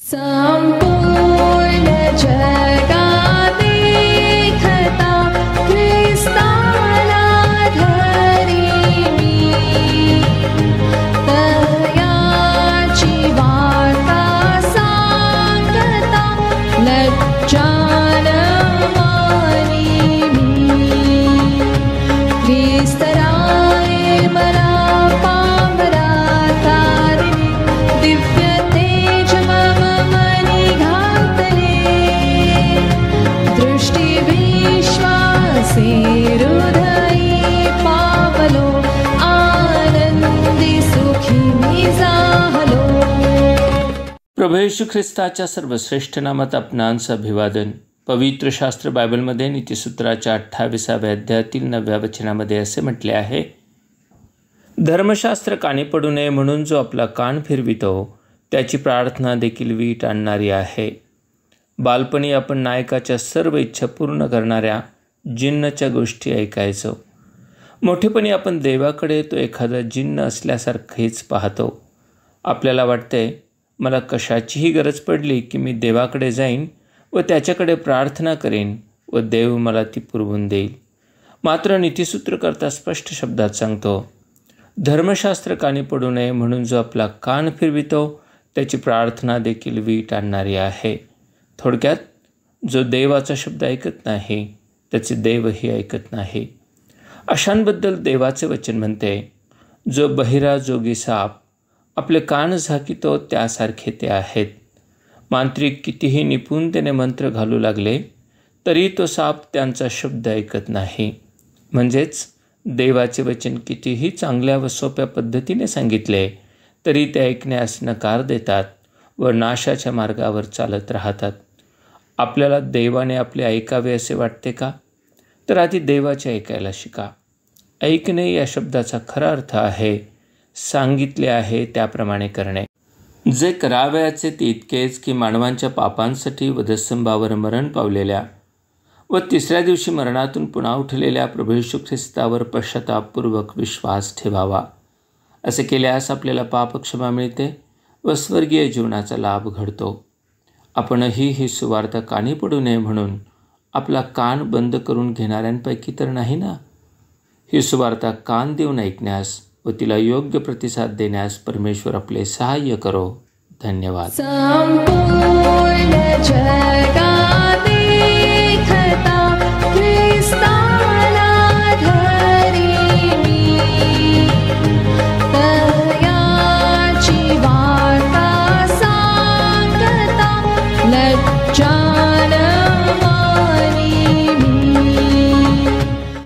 संपूर्ण जगा देखता ख्रिस्ताला धरी मी, तयाची वार्ता सांगता लज्जान मानी मी. ख्रिस्त राये मला पामरा तारिणी, दिव्य तेज मम मनी घातले. दृष्टी विश्वासे हृदयी पावलो, आनंदी सुखी मी झालो. प्रभू येशू ख्रिस्ताच्या सर्वश्रेष्ठ नामात आपणांचं अभिवादन. पवित्र शास्त्र बायबलमध्ये नीतिसूत्राच्या 28व्या अध्यायातील 9व्या वचनामध्ये असे म्हटले आहे, धर्मशास्त्र कानी पडू नये म्हणून जो आपला कान फिरवितो त्याची प्रार्थना देखील वीट आणणारी आहे. बालपणी आपण नायकाच्या सर्व इच्छा पूर्ण करणाऱ्या जिन्नच्या गोष्टी ऐकायचो. मोठेपणी आपण देवाकडे तो एखादा जिन्न असल्यासारखेच पाहतो. आपल्याला वाटते मला कशाचीही गरज पडली की मी देवाकडे जाईन व त्याच्याकडे प्रार्थना करेन व देव मला ती पुरवून देईल. मात्र नीतिसूत्रकर्ता स्पष्ट शब्दात सांगतो, धर्मशास्त्र कानी पडू नये म्हणून जो आपला कान फिरवितो त्याची प्रार्थना देखील वीट आणणारी आहे. थोडक्यात, जो देवाचा शब्द ऐकत नाही त्याचे देवही ऐकत नाही. अशांबद्दल देवाचे वचन म्हणते, जो बहिरा जोगी साप आपले कान झाकितो त्यासारखे ते आहेत. मांत्रिक कितीही निपुणतेने मंत्र घालू लागले तरी तो साप त्यांचा शब्द ऐकत नाही. म्हणजेच देवाचे वचन कितीही चांगल्या व सोप्या पद्धतीने सांगितले तरी ते ऐकण्यास नकार देतात व नाशाच्या मार्गावर चालत राहतात. आपल्याला देवाने आपले ऐकावे असे वाटते का? तर आधी देवाचे ऐकायला शिका. ऐकणे या शब्दाचा खरा अर्थ आहे सांगितले आहे त्याप्रमाणे करणे. जे करावयाचे ते इतकेच की मानवांच्या पापांसाठी वधस्तंभावर मरण पावलेल्या व तिसऱ्या दिवशी मरणातून पुन्हा उठलेल्या प्रभू येशू ख्रिस्तावर पश्चातापपूर्वक विश्वास ठेवावा. असे केल्यास आपल्याला पापक्षमा मिळते व स्वर्गीय जीवनाचा लाभ घडतो. आपणही ही सुवार्ता कानी पडू नये म्हणून आपला कान बंद करून घेणाऱ्यांपैकी तर नाही ना? ही सुवार्ता कान देऊन ऐकण्यास व तिला योग्य प्रतिसाद देण्यास परमेश्वर आपले सहाय्य करो. धन्यवाद. संपूर्ण जग